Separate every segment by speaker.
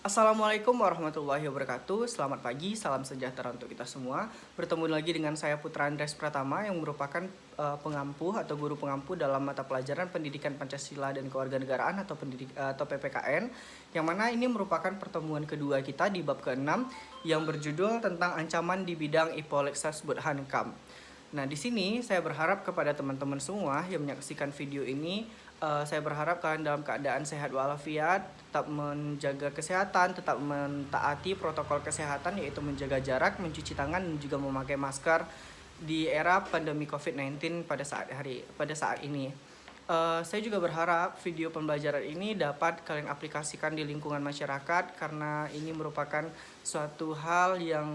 Speaker 1: Assalamualaikum warahmatullahi wabarakatuh. Selamat pagi, salam sejahtera untuk kita semua. Bertemu lagi dengan saya Putra Andres Pratama yang merupakan pengampu atau guru pengampu dalam mata pelajaran Pendidikan Pancasila dan Kewarganegaraan atau PPKN, yang mana ini merupakan pertemuan kedua kita di bab ke-6 yang berjudul tentang ancaman di bidang Ipolexas Burhankam. Nah, di sini saya berharap kepada teman-teman semua yang menyaksikan video ini, saya berharap kalian dalam keadaan sehat walafiat, tetap menjaga kesehatan, tetap mentaati protokol kesehatan, yaitu menjaga jarak, mencuci tangan, dan juga memakai masker di era pandemi COVID-19 pada saat ini. Saya juga berharap video pembelajaran ini dapat kalian aplikasikan di lingkungan masyarakat, karena ini merupakan suatu hal yang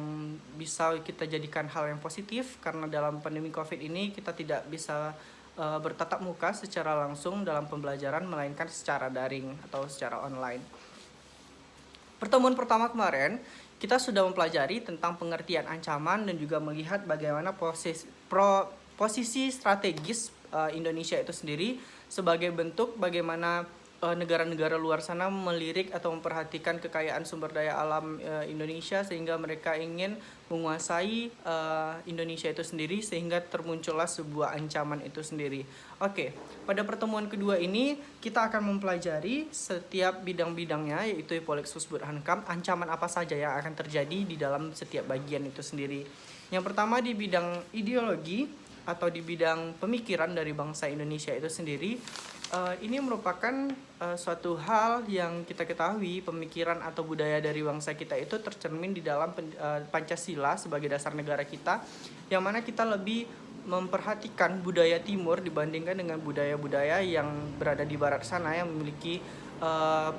Speaker 1: bisa kita jadikan hal yang positif, karena dalam pandemi COVID ini kita tidak bisa bertatap muka secara langsung dalam pembelajaran, melainkan secara daring atau secara online. Pertemuan pertama kemarin kita sudah mempelajari tentang pengertian ancaman dan juga melihat bagaimana posisi strategis Indonesia itu sendiri sebagai bentuk bagaimana negara-negara luar sana melirik atau memperhatikan kekayaan sumber daya alam Indonesia, sehingga mereka ingin menguasai Indonesia itu sendiri, sehingga termuncullah sebuah ancaman itu sendiri. Oke, pada pertemuan kedua ini kita akan mempelajari setiap bidang-bidangnya, yaitu Ipolexus Burhankam, ancaman apa saja yang akan terjadi di dalam setiap bagian itu sendiri. Yang pertama di bidang ideologi atau di bidang pemikiran dari bangsa Indonesia itu sendiri. Ini merupakan suatu hal yang kita ketahui, pemikiran atau budaya dari bangsa kita itu tercermin di dalam Pancasila sebagai dasar negara kita, yang mana kita lebih memperhatikan budaya timur dibandingkan dengan budaya-budaya yang berada di barat sana yang memiliki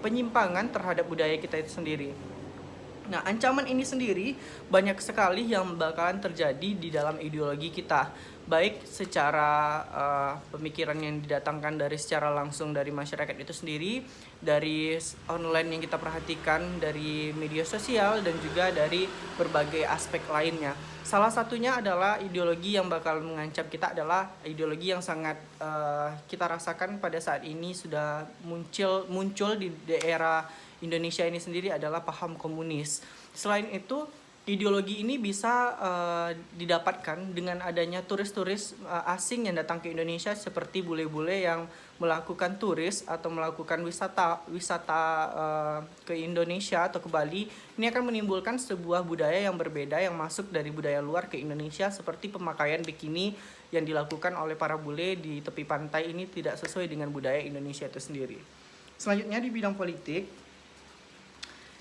Speaker 1: penyimpangan terhadap budaya kita itu sendiri. Nah, ancaman ini sendiri banyak sekali yang bakalan terjadi di dalam ideologi kita, baik secara pemikiran yang didatangkan dari secara langsung dari masyarakat itu sendiri, dari online yang kita perhatikan, dari media sosial, dan juga dari berbagai aspek lainnya. Salah satunya adalah ideologi yang bakal mengancam kita adalah ideologi yang sangat kita rasakan pada saat ini sudah muncul di daerah Indonesia ini sendiri, adalah paham komunis. Selain itu, ideologi ini bisa didapatkan dengan adanya turis-turis asing yang datang ke Indonesia, seperti bule-bule yang melakukan turis atau melakukan wisata ke Indonesia atau ke Bali. Ini akan menimbulkan sebuah budaya yang berbeda yang masuk dari budaya luar ke Indonesia, seperti pemakaian bikini yang dilakukan oleh para bule di tepi pantai. Ini tidak sesuai dengan budaya Indonesia itu sendiri. Selanjutnya di bidang politik,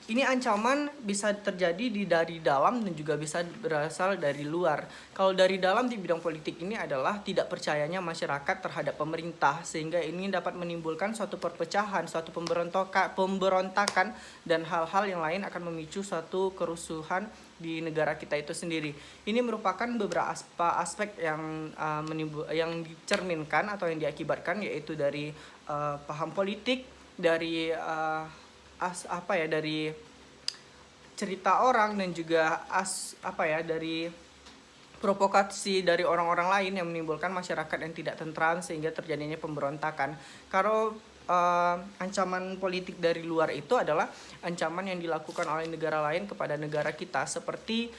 Speaker 1: ini ancaman bisa terjadi dari dalam dan juga bisa berasal dari luar. Kalau dari dalam di bidang politik ini adalah tidak percayanya masyarakat terhadap pemerintah, sehingga ini dapat menimbulkan suatu perpecahan, suatu pemberontakan, dan hal-hal yang lain akan memicu suatu kerusuhan di negara kita itu sendiri. Ini merupakan beberapa aspek yang dicerminkan atau yang diakibatkan, yaitu dari paham politik, dari dari cerita orang, dan juga dari provokasi dari orang-orang lain yang menimbulkan masyarakat yang tidak tentram, sehingga terjadinya pemberontakan. Kalau ancaman politik dari luar itu adalah ancaman yang dilakukan oleh negara lain kepada negara kita, seperti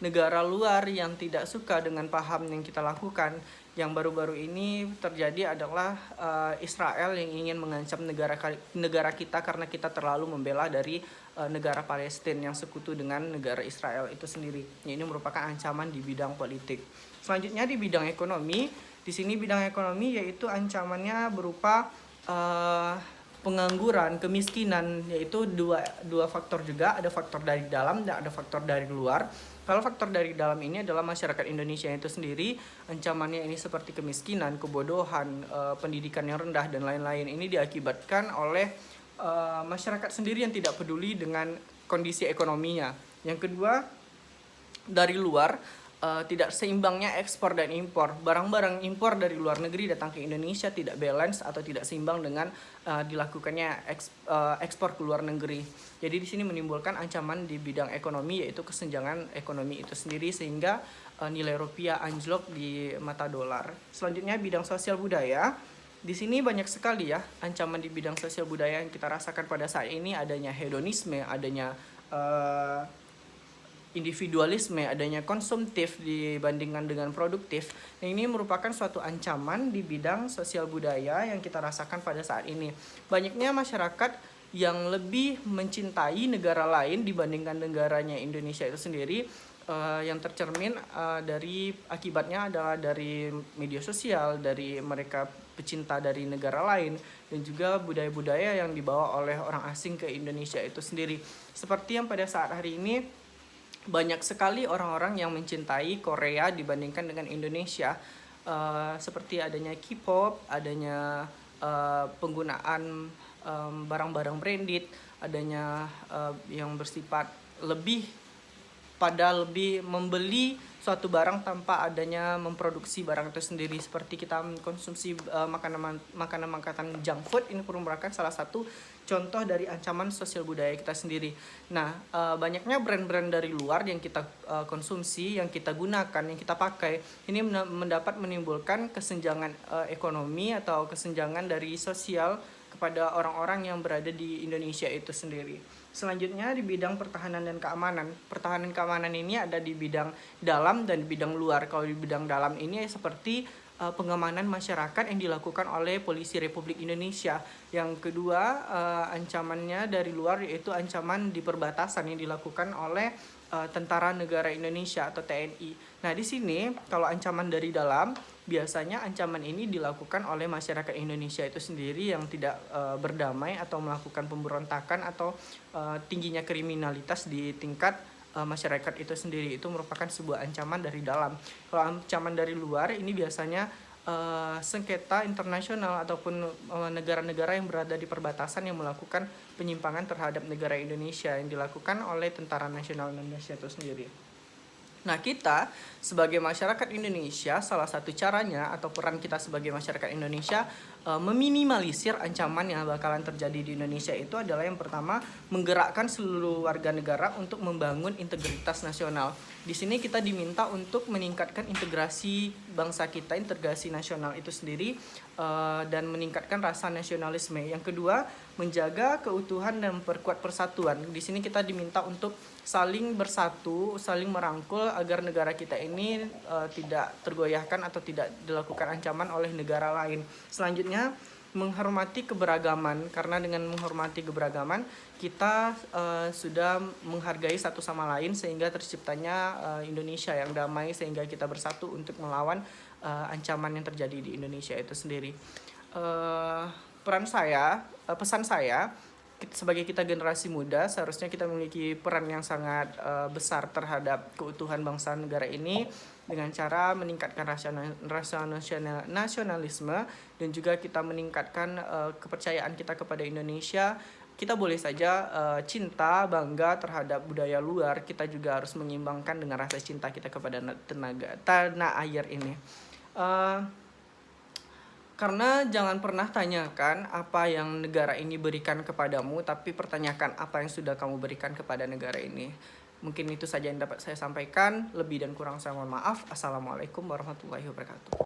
Speaker 1: negara luar yang tidak suka dengan paham yang kita lakukan. Yang baru-baru ini terjadi adalah Israel yang ingin mengancam negara kita karena kita terlalu membela dari negara Palestina yang sekutu dengan negara Israel itu sendiri. Ini merupakan ancaman di bidang politik. Selanjutnya di bidang ekonomi, di sini bidang ekonomi yaitu ancamannya berupa pengangguran, kemiskinan, yaitu dua faktor juga, ada faktor dari dalam dan ada faktor dari luar. Kalau faktor dari dalam ini adalah masyarakat Indonesia itu sendiri, ancamannya ini seperti kemiskinan, kebodohan, pendidikan yang rendah, dan lain-lain. Ini diakibatkan oleh masyarakat sendiri yang tidak peduli dengan kondisi ekonominya. Yang kedua, dari luar, tidak seimbangnya ekspor dan impor. Barang-barang impor dari luar negeri datang ke Indonesia tidak balance atau tidak seimbang dengan dilakukannya ekspor ke luar negeri. Jadi di sini menimbulkan ancaman di bidang ekonomi, yaitu kesenjangan ekonomi itu sendiri, sehingga nilai rupiah anjlok di mata dolar. Selanjutnya bidang sosial budaya. Di sini banyak sekali ya ancaman di bidang sosial budaya yang kita rasakan pada saat ini, adanya hedonisme, adanya individualisme, adanya konsumtif dibandingkan dengan produktif. Nah, ini merupakan suatu ancaman di bidang sosial budaya yang kita rasakan pada saat ini. Banyaknya masyarakat yang lebih mencintai negara lain dibandingkan negaranya Indonesia itu sendiri, yang tercermin dari akibatnya adalah dari media sosial, dari mereka pecinta dari negara lain, dan juga budaya-budaya yang dibawa oleh orang asing ke Indonesia itu sendiri. Seperti yang pada saat hari ini banyak sekali orang-orang yang mencintai Korea dibandingkan dengan Indonesia, seperti adanya K-pop, adanya penggunaan barang-barang branded, adanya yang bersifat lebih membeli suatu barang tanpa adanya memproduksi barang itu sendiri, seperti kita mengkonsumsi makanan junk food. Ini merupakan salah satu contoh dari ancaman sosial budaya kita sendiri. Nah, banyaknya brand-brand dari luar yang kita konsumsi, yang kita gunakan, yang kita pakai, ini mendapat menimbulkan kesenjangan ekonomi atau kesenjangan dari sosial kepada orang-orang yang berada di Indonesia itu sendiri. Selanjutnya di bidang pertahanan dan keamanan. Pertahanan keamanan ini ada di bidang dalam dan di bidang luar. Kalau di bidang dalam ini seperti pengamanan masyarakat yang dilakukan oleh Polisi Republik Indonesia. Yang kedua, ancamannya dari luar yaitu ancaman di perbatasan yang dilakukan oleh Tentara Negara Indonesia atau TNI. Nah, di sini kalau ancaman dari dalam, biasanya ancaman ini dilakukan oleh masyarakat Indonesia itu sendiri yang tidak berdamai atau melakukan pemberontakan atau tingginya kriminalitas di tingkat masyarakat itu sendiri. Itu merupakan sebuah ancaman dari dalam. Kalau ancaman dari luar ini biasanya sengketa internasional ataupun negara-negara yang berada di perbatasan yang melakukan penyimpangan terhadap negara Indonesia yang dilakukan oleh Tentara Nasional Indonesia itu sendiri. Nah, kita sebagai masyarakat Indonesia, salah satu caranya atau peran kita sebagai masyarakat Indonesia meminimalisir ancaman yang bakalan terjadi di Indonesia itu adalah yang pertama, menggerakkan seluruh warga negara untuk membangun integritas nasional. Di sini kita diminta untuk meningkatkan integrasi bangsa kita, integrasi nasional itu sendiri, dan meningkatkan rasa nasionalisme. Yang kedua, menjaga keutuhan dan memperkuat persatuan. Di sini kita diminta untuk saling bersatu, saling merangkul agar negara kita ini tidak tergoyahkan atau tidak dilakukan ancaman oleh negara lain. Selanjutnya, menghormati keberagaman, karena dengan menghormati keberagaman kita sudah menghargai satu sama lain sehingga terciptanya Indonesia yang damai, sehingga kita bersatu untuk melawan ancaman yang terjadi di Indonesia itu sendiri. Pesan saya sebagai kita generasi muda, seharusnya kita memiliki peran yang sangat besar terhadap keutuhan bangsa negara ini dengan cara meningkatkan rasa nasionalisme dan juga kita meningkatkan kepercayaan kita kepada Indonesia. Kita boleh saja cinta, bangga terhadap budaya luar, kita juga harus menyeimbangkan dengan rasa cinta kita kepada tanah air ini. Karena jangan pernah tanyakan apa yang negara ini berikan kepadamu, tapi pertanyakan apa yang sudah kamu berikan kepada negara ini. Mungkin itu saja yang dapat saya sampaikan. Lebih dan kurang saya mohon maaf. Assalamualaikum warahmatullahi wabarakatuh.